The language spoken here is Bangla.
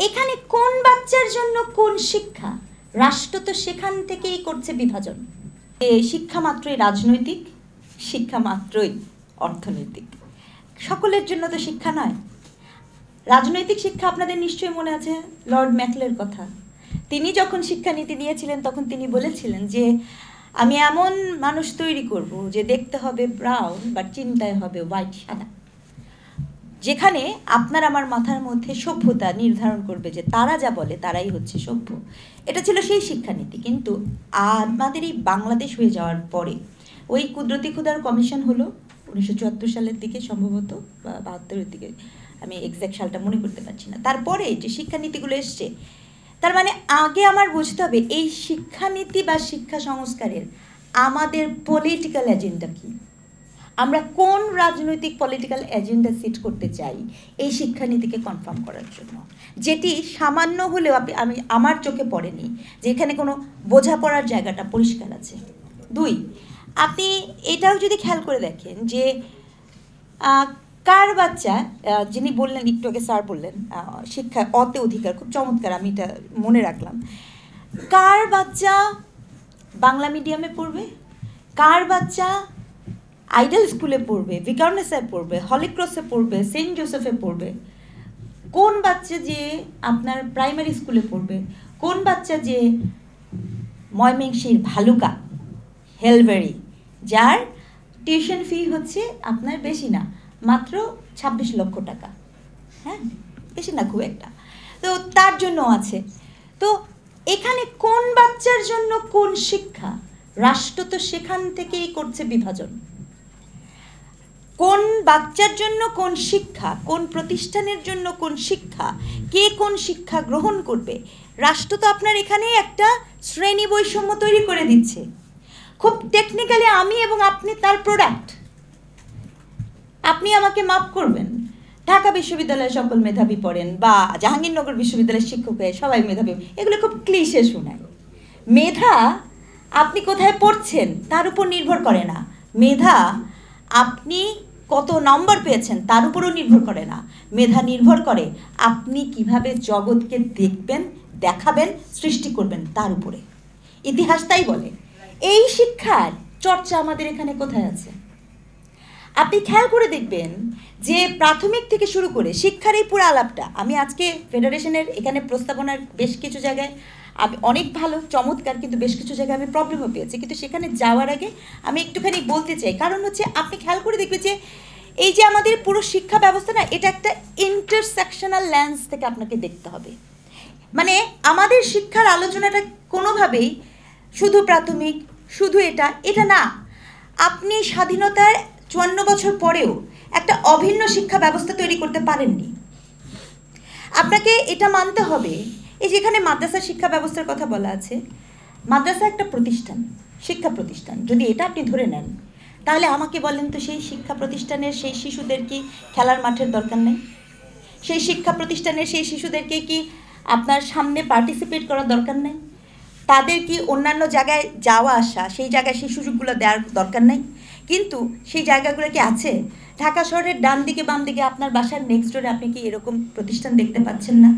এখানে কোন বাচ্চার জন্য কোন শিক্ষা? রাষ্ট্র তো সেখান থেকেই করছে বিভাজন। শিক্ষা মাত্রই রাজনৈতিক, শিক্ষা মাত্রই অর্থনৈতিক, সকলের জন্য তো শিক্ষা নয়। রাজনৈতিক শিক্ষা আপনাদের নিশ্চয়ই মনে আছে লর্ড ম্যাকলের কথা। তিনি যখন শিক্ষানীতি দিয়েছিলেন তখন তিনি বলেছিলেন যে আমি এমন মানুষ তৈরি করব যে দেখতে হবে ব্রাউন বাট চিন্তায় হবে হোয়াইট, সাদা। যেখানে আপনার আমার মাথার মধ্যে সভ্যতা নির্ধারণ করবে যে তারা যা বলে তারাই হচ্ছে সভ্য। এটা ছিল সেই শিক্ষানীতি। কিন্তু আমাদের এই বাংলাদেশ হয়ে যাওয়ার পরে ওই কুদরতি খুদার কমিশন হলো 1974 সালের দিকে, সম্ভবত বা 72-এর দিকে, আমি এক্স্যাক্ট সালটা মনে করতে পারছি না। তারপরে যে শিক্ষানীতিগুলো এসছে, তার মানে আগে আমার বুঝতে হবে এই শিক্ষানীতি বা শিক্ষা সংস্কারের আমাদের পলিটিক্যাল এজেন্ডা কী, আমরা কোন রাজনৈতিক পলিটিক্যাল এজেন্ডা সেট করতে চাই এই শিক্ষানীতিকে কনফার্ম করার জন্য, যেটি সামান্য হলেও আমি আমার চোখে পড়েনি যে এখানে কোনো বোঝাপড়ার জায়গাটা পরিষ্কার আছে। 2, আপনি এটাও যদি খেয়াল করে দেখেন যে কার বাচ্চা, যিনি বললেন একটু আগে স্যার বললেন শিক্ষা অতে অধিকার, খুব চমৎকার, আমি এটা মনে রাখলাম। কার বাচ্চা বাংলা মিডিয়ামে পড়বে, কার বাচ্চা আইডল স্কুলে পড়বে, ভিকারনেসে পড়বে, হলি ক্রসে পড়বে, সেন্ট জোসেফে পড়বে, কোন বাচ্চা যে আপনার প্রাইমারি স্কুলে পড়বে, কোন বাচ্চা যে ময়মনসিংহের ভালুকা হেলবেরি, যার টিউশন ফি হচ্ছে আপনার বেশি না, মাত্র 26 লক্ষ টাকা, হ্যাঁ বেশি না খুব একটা, তো তার জন্য আছে। তো এখানে কোন বাচ্চার জন্য কোন শিক্ষা? রাষ্ট্র তো সেখান থেকেই করছে বিভাজন। কোন বাচ্চার জন্য কোন শিক্ষা, কোন প্রতিষ্ঠানের জন্য কোন শিক্ষা, কে কোন শিক্ষা গ্রহণ করবে, রাষ্ট্র তো আপনার এখানে একটা শ্রেণী বৈষম্য তৈরি করে দিচ্ছে। খুব টেকনিক্যালি আমি এবং আপনি তার প্রোডাক্ট। আপনি আমাকে মাফ করবেন, ঢাকা বিশ্ববিদ্যালয়ে সকল মেধাবী পড়েন বা জাহাঙ্গীরনগর বিশ্ববিদ্যালয়ের শিক্ষক হয়ে সবাই মেধাবী, এগুলো খুব ক্লিশে শোনায়। মেধা আপনি কোথায় পড়ছেন তার উপর নির্ভর করে না, মেধা আপনি কত নম্বর পেয়েছেন তার উপরও নির্ভর করে না, মেধা নির্ভর করে আপনি কিভাবে জগৎকে দেখবেন, দেখাবেন, সৃষ্টি করবেন তার উপরে। ইতিহাস তাই বলে। এই শিক্ষার চর্চা আমাদের এখানে কোথায় আছে? আপনি খেয়াল করে দেখবেন যে প্রাথমিক থেকে শুরু করে শিক্ষার এই পুরো আলাপটা, আমি আজকে ফেডারেশনের এখানে প্রস্তাবনার বেশ কিছু জায়গায় অনেক ভালো চমৎকার, কিন্তু বেশ কিছু জায়গায় আমি প্রবলেমও পেয়েছি, কিন্তু সেখানে যাওয়ার আগে আমি একটুখানি বলতে চাই। কারণ হচ্ছে আপনি খেয়াল করে দেখবেন যে এই যে আমাদের পুরো শিক্ষা ব্যবস্থা না, এটা একটা ইন্টারসেকশনাল লেন্স থেকে আপনাকে দেখতে হবে। মানে আমাদের শিক্ষার আলোচনাটা কোনোভাবেই শুধু প্রাথমিক, শুধু এটা না। আপনি স্বাধীনতার 54 বছর পরেও একটা অভিন্ন শিক্ষা ব্যবস্থা তৈরি করতে পারেননি। আপনাকে এটা মানতে হবে, এই যেখানে মাদ্রাসা শিক্ষা ব্যবস্থার কথা বলা আছে, মাদ্রাসা একটা প্রতিষ্ঠান, শিক্ষা প্রতিষ্ঠান। যদি এটা আপনি ধরে নেন, তাহলে আমাকে বলেন তো সেই শিক্ষা প্রতিষ্ঠানের সেই শিশুদের কি খেলার মাঠের দরকার নেই? সেই শিক্ষা প্রতিষ্ঠানের সেই শিশুদেরকে কি আপনার সামনে পার্টিসিপেট করার দরকার নেই? তাদের কি অন্যান্য জায়গায় যাওয়া আসা, সেই জায়গায় সেই সুযোগগুলো দেওয়ার দরকার নেই? কিন্তু সেই জায়গাগুলো কি আছে? ঢাকা শহরের ডান দিকে বাম দিকে আপনার বাসার নেক্সট ডোরে আপনি কি এরকম প্রতিষ্ঠান দেখতে পাচ্ছেন না?